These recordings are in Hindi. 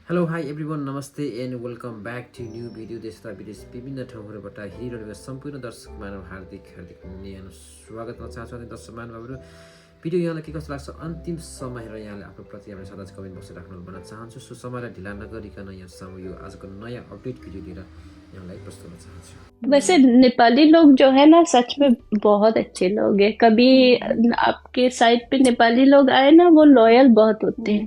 हेलो हाई एभ्रिवान नमस्ते and welcome back to new video देश तथा विदेश विभिन्न ठाउँहरूबाट हेरिरहेको सम्पूर्ण दर्शक मानव हार्दिक न्यानो स्वागत गर्न चाहन्छु। अनि दर्शक मानवहरू भिडियो यहाँलाई के कस्तो लाग्छ अन्तिम समय हेरेर यहाँले आफ्नो प्रति हाम्रो सदा कमेन्ट बक्स राख्नु भन्न चाहन्छु। सो समयलाई ढिला नगरिकन यहाँसम्म यो आजको नयाँ अपडेट भिडियो लिएर यहाँलाई प्रस्तुत गर्न चाहन्छु। वैसे नेपाली लोग जो है ना सच में बहुत अच्छे लोग हैं। कभी आपके साइड पे नेपाली लोग आए ना वो लॉयल बहुत होते हैं।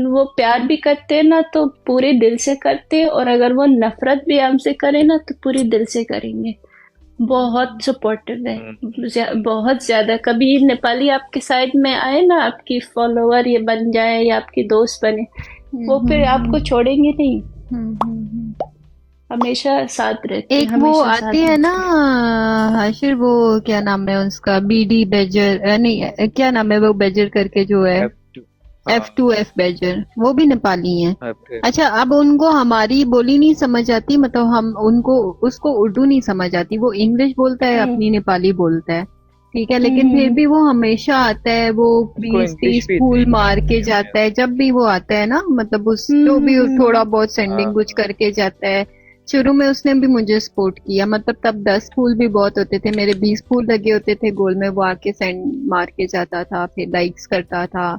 वो प्यार भी करते हैं ना तो पूरे दिल से करते हैं, और अगर वो नफरत भी हमसे करे ना तो पूरे दिल से करेंगे। बहुत सपोर्टिव है, बहुत ज्यादा। कभी नेपाली आपके साइड में आए ना, आपकी फॉलोवर ये बन जाए या आपकी दोस्त बने, वो फिर आपको छोड़ेंगे नहीं, हमेशा साथ रहते हैं। एक वो आती है ना हाशिर, वो क्या नाम है उसका, बीडी बेजर, नहीं क्या नाम है वो बेजर करके जो है, F2F बेजर, वो भी नेपाली हैं। अच्छा, अब उनको हमारी बोली नहीं समझ आती, मतलब हम उनको उसको उर्दू नहीं समझ आती, वो इंग्लिश बोलता है, अपनी नेपाली बोलता है, ठीक है, लेकिन फिर भी वो हमेशा आता है, वो 20-30 फूल मार के जाता है जब भी वो आता है ना, मतलब उस जो भी थोड़ा बहुत सेंडिंग कुछ करके जाता है। शुरू में उसने भी मुझे सपोर्ट किया, मतलब तब 10 फूल भी बहुत होते थे, मेरे 20 फूल लगे होते थे गोल में, वो आके सेंड मार के जाता था, फिर लाइक्स करता था,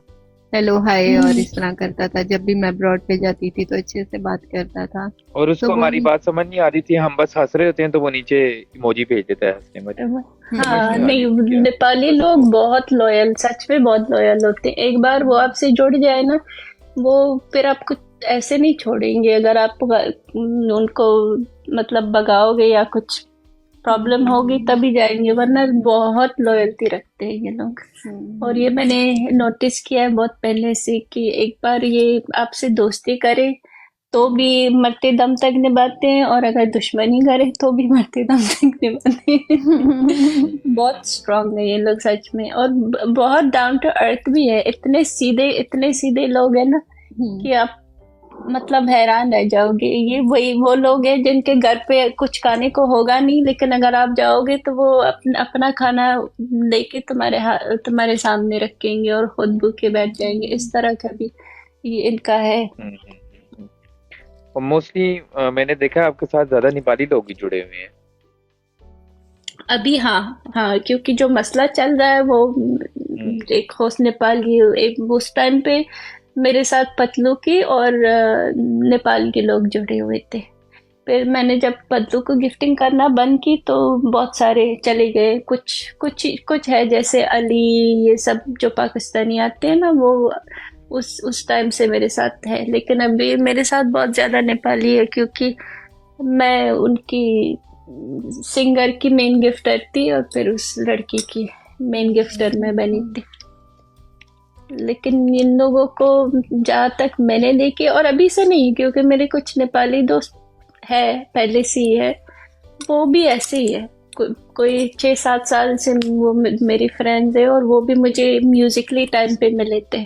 हेलो हाय और इस तरह करता था। जब भी मैं अब्रॉड पे जाती थी तो अच्छे से बात करता था, और उसको तो हमारी बात समझ नहीं आ रही थी, हम बस हंस रहे होते हैं तो वो नीचे इमोजी भेज देता है हंसने में। हाँ, नहीं, नेपाली लोग बहुत लॉयल, सच में बहुत लॉयल होते हैं। एक बार वो आपसे जुड़ जाए ना, वो फिर आपको ऐसे नहीं छोड़ेंगे। अगर आप उनको मतलब भगाओगे या कुछ प्रॉब्लम होगी तभी जाएंगे, वरना बहुत लॉयल्टी रखते हैं ये लोग। और ये मैंने नोटिस किया है बहुत पहले से कि एक बार ये आपसे दोस्ती करे तो भी मरते दम तक निभाते हैं, और अगर दुश्मनी करे तो भी मरते दम तक निभाते हैं। बहुत स्ट्रांग है ये लोग सच में, और बहुत डाउन टू अर्थ भी है। इतने सीधे लोग हैं ना कि आप मतलब हैरान रह जाओगे। ये वो लोग हैं जिनके घर पे कुछ खाने को होगा नहीं, लेकिन अगर आप जाओगे तो वो अपना खाना लेके तुम्हारे सामने रखेंगे और खुद भूखे बैठ जाएंगे। इस तरह का भी ये इनका है। और मोस्टली मैंने देखा है आपके साथ ज्यादा नेपाली लोग ही जुड़े हुए हैं अभी। हाँ, क्योंकि जो मसला चल रहा है वो एक होस्ट नेपाल की, एक उस टाइम पे मेरे साथ पतलू की और नेपाल के लोग जुड़े हुए थे। फिर मैंने जब पतलू को गिफ्टिंग करना बंद की तो बहुत सारे चले गए। कुछ है जैसे अली, ये सब जो पाकिस्तानी आते हैं ना, वो उस टाइम से मेरे साथ है। लेकिन अभी मेरे साथ बहुत ज़्यादा नेपाली है, क्योंकि मैं उनकी सिंगर की मेन गिफ्टर थी और फिर उस लड़की की मेन गिफ्टर मैं बनी थी। लेकिन इन लोगों को जहाँ तक मैंने देखे, और अभी से नहीं, क्योंकि मेरे कुछ नेपाली दोस्त है पहले से ही है, वो भी ऐसे ही है। कोई 6-7 साल से वो मेरी फ्रेंड्स है, और वो भी मुझे म्यूजिकली टाइम पे मिले थे,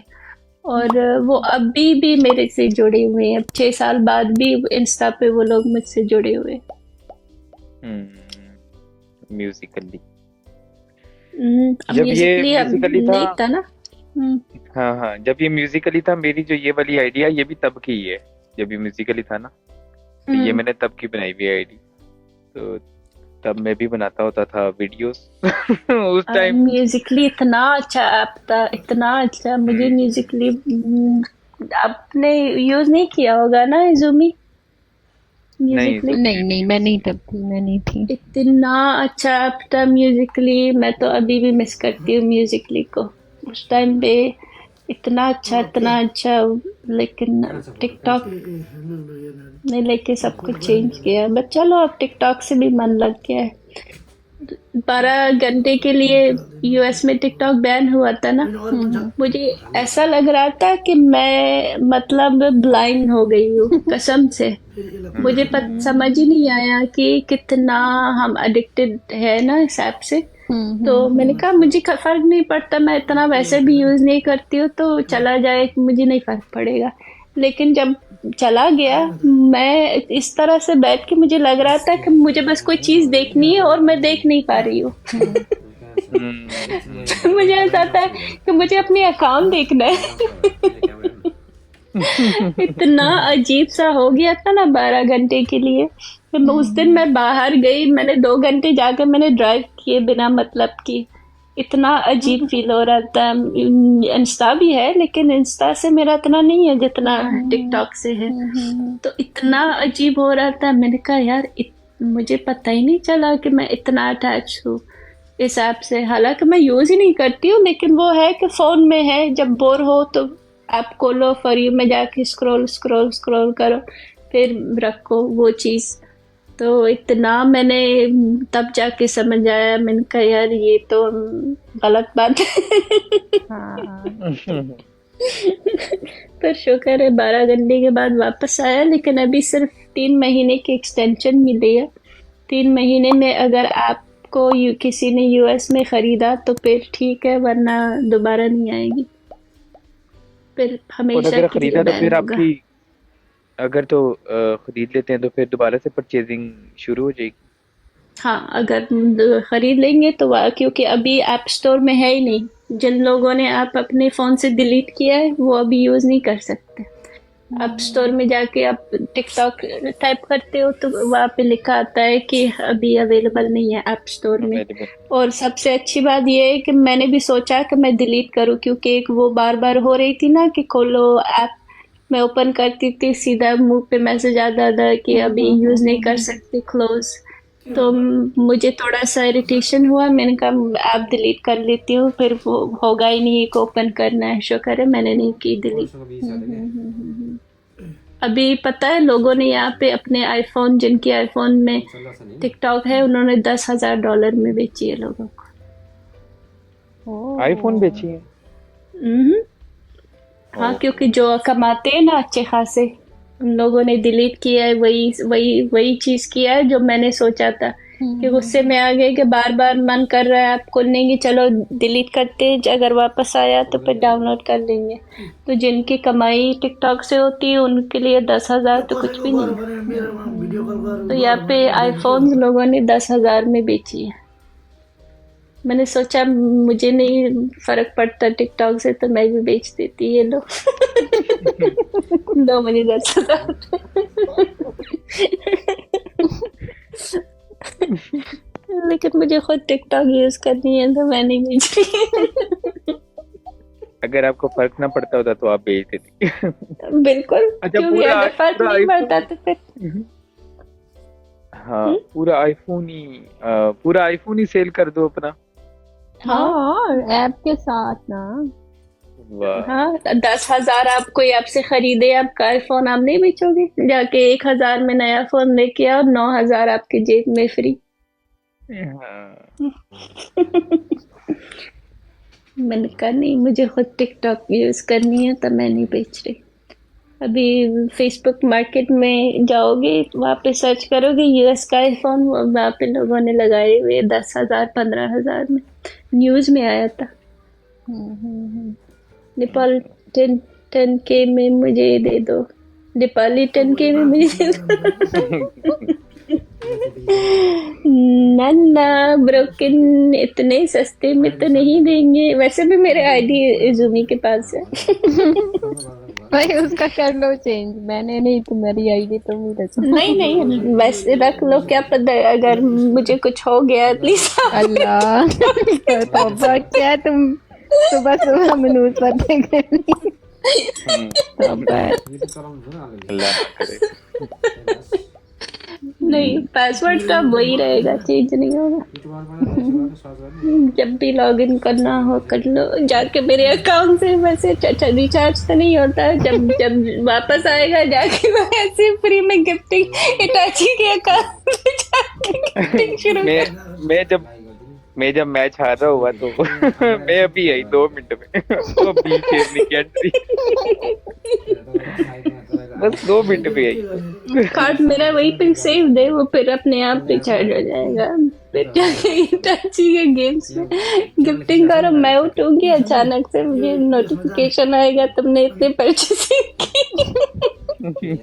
और वो अभी भी मेरे से जुड़े हुए हैं। 6 साल बाद भी इंस्टा पे वो लोग मुझसे जुड़े हुए म्यूजिकली। जब ये म्यूजिकली था ना। हाँ, जब ये म्यूजिकली था, मेरी जो ये वाली आइडिया ये भी तब की है जब ये म्यूजिकली था ना, तो ये मैंने तब की बनाई हुई आईडी। तो तब मैं भी बनाता होता था वीडियोस उस टाइम। म्यूजिकली इतना अच्छा ऐप था, इतना अच्छा। मुझे म्यूजिकली आपने यूज नहीं किया होगा ना इज़ूमी? नहीं, मैं नहीं थी। इतना अच्छा ऐप था म्यूजिकली, मैं तो अभी भी मिस करती हूँ म्यूजिकली को। उस टाइम पे इतना अच्छा। लेकिन टिकटॉक ने लेके सब कुछ चेंज किया। बट चलो, अब टिकटॉक से भी मन लग गया है। 12 घंटे के लिए यूएस में टिकटॉक बैन हुआ था ना, मुझे ऐसा लग रहा था कि मैं मतलब ब्लाइंड हो गई हूँ कसम से। मुझे समझ ही नहीं आया कि कितना हम एडिक्टेड है ना इस ऐप से। तो मैंने कहा मुझे फर्क नहीं पड़ता, मैं इतना वैसे भी यूज नहीं करती हूँ, तो चला जाए, मुझे नहीं फर्क पड़ेगा। लेकिन जब चला गया, मैं इस तरह से बैठ के मुझे लग रहा था कि मुझे बस कोई चीज देखनी है और मैं देख नहीं पा रही हूँ। मुझे ऐसा था कि मुझे अपनी अकाउंट देखना है। इतना अजीब सा हो गया था ना 12 घंटे के लिए। फिर उस दिन मैं बाहर गई, मैंने 2 घंटे जाकर मैंने ड्राइव किए बिना मतलब की। इतना अजीब फील हो रहा था। इंस्टा भी है लेकिन इंस्टा से मेरा इतना नहीं है जितना टिकटॉक से है। तो इतना अजीब हो रहा था, मैंने कहा यार मुझे पता ही नहीं चला कि मैं इतना अटैच हूँ इस ऐप से। हालांकि मैं यूज ही नहीं करती हूँ, लेकिन वो है कि फोन में है, जब बोर हो तो ऐप खोलो, फॉर यू में जाके स्क्रॉल स्क्रॉल स्क्रॉल करो, फिर रखो वो चीज़। तो इतना मैंने तब जाके समझ आया, मैंने कहा यार ये तो गलत बात है। हाँ पर शुक्र है 12 घंटे के बाद वापस आया। लेकिन अभी सिर्फ 3 महीने की एक्सटेंशन मिली है। 3 महीने में अगर आपको किसी ने यूएस में ख़रीदा तो फिर ठीक है, वरना दोबारा नहीं आएगी, फिर और हमेशा अगर के लिए खरीदा तो बैन फिर होगा। आपकी, अगर तो खरीद लेते हैं तो फिर दोबारा से परचेजिंग शुरू हो जाएगी। हाँ, अगर खरीद लेंगे तो क्योंकि अभी ऐप स्टोर में है ही नहीं। जिन लोगों ने ऐप अपने फ़ोन से डिलीट किया है वो अभी यूज़ नहीं कर सकते। ऐप स्टोर में जाके आप टिकटॉक टाइप करते हो तो वहाँ पे लिखा आता है कि अभी अवेलेबल नहीं है ऐप स्टोर में। अवेलेबल। और सबसे अच्छी बात ये है कि मैंने भी सोचा कि मैं डिलीट करूँ, क्योंकि एक वो बार बार हो रही थी ना कि खोलो ऐप, मैं ओपन करती थी सीधा मुंह पे मैसेज आता था कि अभी यूज़ नहीं कर सकते, क्लोज। तो मुझे थोड़ा सा इरिटेशन हुआ, मैंने कहा ऐप डिलीट कर लेती हूँ, फिर वो होगा ही नहीं, एक ओपन करना है। शुक्र है मैंने नहीं की डिलीट। अभी पता है लोगों ने यहाँ पे अपने आईफोन, जिनके आईफोन में टिकटॉक है, उन्होंने $10,000 में बेची है लोगों को। आईफोन बेची है। हम्म। हाँ, क्योंकि जो कमाते हैं ना अच्छे खासे, उन लोगों ने डिलीट किया है। वही वही वही चीज किया है जो मैंने सोचा था कि गुस्से में आ गए कि बार बार मन कर रहा है ऐप खोलने की, चलो डिलीट करते हैं, अगर वापस आया तो फिर डाउनलोड कर लेंगे। तो जिनकी कमाई टिकटॉक से होती है उनके लिए 10,000 तो कुछ भी नहीं। तो यहाँ पे आईफोन लोगों ने 10,000 में बेची है। मैंने सोचा मुझे नहीं फर्क पड़ता टिकटॉक से, तो मैं भी बेच देती, ये लो। दो मुझे 10,000। लेकिन मुझे खुद टिकटॉक यूज करनी है तो मैं नहीं बेच रही। अगर आपको फर्क ना पड़ता होता तो आप बेच देती। बिल्कुल, अच्छा, क्योंकि पूरा अगर फर्क पूरा नहीं आईफोन। पड़ता तो फिर हाँ, पूरा आईफोन ही सेल कर दो अपना। हाँ ऐप के साथ ना। वाह। हाँ, 10,000 आप कोई आपसे खरीदे आपका आईफोन, आप नहीं बेचोगे? जाके 1,000 में नया फोन लेके आओ, 9,000 आपके जेब में फ्री। हाँ। मैंने कहा नहीं, मुझे खुद टिकटॉक यूज करनी है तो मैं नहीं बेच रही। अभी फेसबुक मार्केट में जाओगे, वहाँ पे सर्च करोगे यूएस का आईफोन, वहाँ पे लोगों ने लगाए हुए 10,000 15,000 में। न्यूज में आया था। नेपाल 10K में मुझे दे दो, नेपाली 10K में मुझे दे दो। ना ब्रोकन इतने सस्ते में तो नहीं देंगे। वैसे भी मेरे आईडी जुमी के पास है। भाई उसका कर लो चेंज, मैंने नहीं, तुम्हारी आईडी तो मुझे नहीं नहीं, वैसे रख लो, क्या पता अगर मुझे कुछ हो गया प्लीज। अल्लाह। तौबा, क्या तुम सुबह सुबह मनूस बातें करनी। तौबा। अल्लाह ना करे। नहीं, पासवर्ड तो अब वही रहेगा, चेंज नहीं होगा। जब भी लॉगिन करना हो कर लो जाके मेरे अकाउंट से। वैसे रिचार्ज तो नहीं होता, जब जब वापस आएगा जाके मैं ऐसे फ्री में गिफ्टिंग इटाची के अकाउंट पे जाके गिफ्टिंग शुरू मैं जब मैच हार रहा हुआ तो मैं अभी आई 2 मिनट में। तो अभी खेलने की एंट्री बस 2 मिनट में आई। कार्ड मेरा वही पे सेव दे, वो फिर अपने आप रिचार्ज हो जाएगा। फिर जाके इटाची के गेम्स में गिफ्टिंग करो। मैं उठूंगी, अचानक से मुझे नोटिफिकेशन आएगा तुमने इतने परचेसिंग की।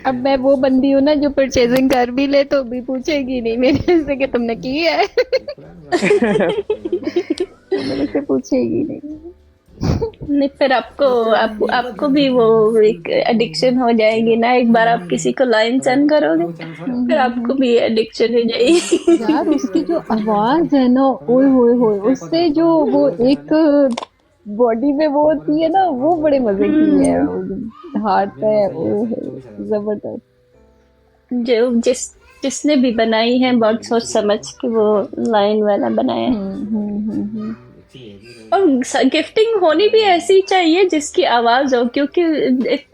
अब मैं वो बंदी हूँ ना जो परचेजिंग कर भी ले तो भी पूछेगी नहीं मेरे से कि तुमने की है। मेरे से पूछेगी नहीं। नहीं, फिर आपको भी वो एक एडिक्शन हो जाएगी ना। एक बार आप किसी को लाइन सेंड करोगे, फिर आपको भी एडिक्शन हो जाएगी। यार उसकी जो आवाज है ना, ओए होए होए, उससे जो वो एक बॉडी में वो होती है ना, वो बड़े मजे की है। हार्ट है, ओए होए, जबरदस्त। जिसने भी बनाई है बहुत सोच समझ के वो लाइन वाला बनाया है। और गिफ्टिंग होनी भी ऐसी चाहिए जिसकी आवाज हो, क्योंकि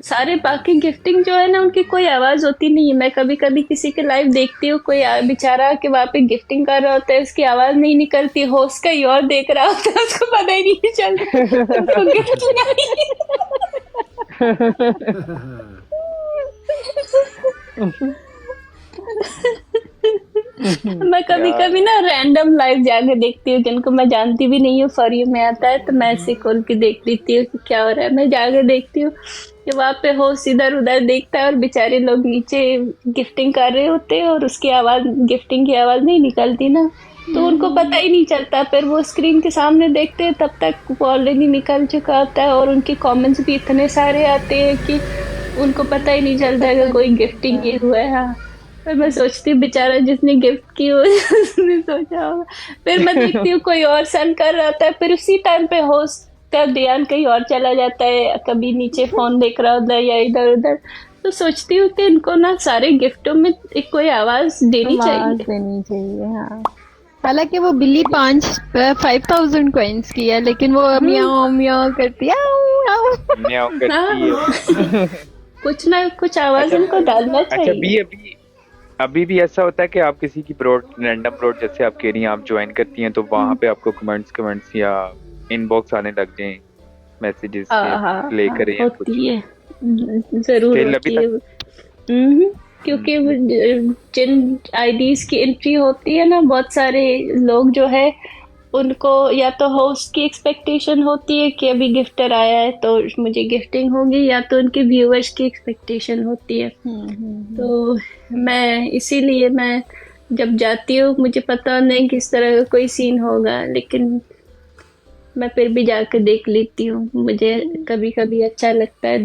सारे बाकी गिफ्टिंग जो है ना, उनकी कोई आवाज होती नहीं है। मैं कभी कभी किसी के लाइव देखती हूँ, कोई बेचारा के वहां पे गिफ्टिंग कर रहा होता है, उसकी आवाज नहीं निकलती, होस्ट कहीं और देख रहा होता है, उसको पता ही नहीं चलता उसको गिफ्ट मैं कभी कभी ना रैंडम लाइव जाके देखती हूँ, जिनको मैं जानती भी नहीं हूँ, फॉर यू में आता है तो मैं ऐसे खोल के देख लेती हूँ कि क्या हो रहा है। मैं जाके देखती हूँ कि वहाँ पे होस्ट इधर उधर देखता है और बेचारे लोग नीचे गिफ्टिंग कर रहे होते हैं और उसकी आवाज, गिफ्टिंग की आवाज नहीं निकलती ना, तो उनको पता ही नहीं चलता। फिर वो स्क्रीन के सामने देखते हैं, तब तक वो ऑलरेडी निकल चुका होता है और उनके कमेंट्स भी इतने सारे आते हैं कि उनको पता ही नहीं चलता कि कोई गिफ्टिंग किए हुआ है। हाँ, फिर मैं सोचती हूँ बेचारा जिसने गिफ्ट की हो उसने सोचा होगा। फिर मैं देखती हूँ कोई और सेंड कर रहा था, फिर उसी टाइम पे होस्ट का ध्यान कहीं और चला जाता है, कभी नीचे फोन देख रहा होता है या इधर उधर। तो सोचती हूँ कि इनको ना सारे गिफ्टों में एक कोई आवाज देनी चाहिए। हाँ। हालांकि वो बिल्ली 5,000 कॉइन्स की है, लेकिन वो म्याओ म्याओ करती है, म्याओ करती है। कुछ ना कुछ आवाज इनको डालना चाहिए। अच्छा, अभी भी ऐसा होता है कि आप किसी की रैंडम ब्रॉड, जैसे आप कह रही हैं, आप ज्वाइन करती हैं, तो वहां पे आपको कमेंट्स या इनबॉक्स आने लग जाएं, मैसेजेस प्ले करें या कुछ? होती है, जरूर होती है। क्योंकि जिन आईडीज की एंट्री होती है ना, बहुत सारे लोग जो है उनको या तो होस्ट की एक्सपेक्टेशन होती है कि अभी गिफ्टर आया है तो मुझे गिफ्टिंग होगी, या तो उनके व्यूअर्स की एक्सपेक्टेशन होती है। तो मैं इसीलिए मैं जब जाती हूँ, मुझे पता नहीं किस तरह का कोई सीन होगा, लेकिन मैं फिर भी जाकर देख लेती हूँ। मुझे कभी कभी अच्छा लगता है।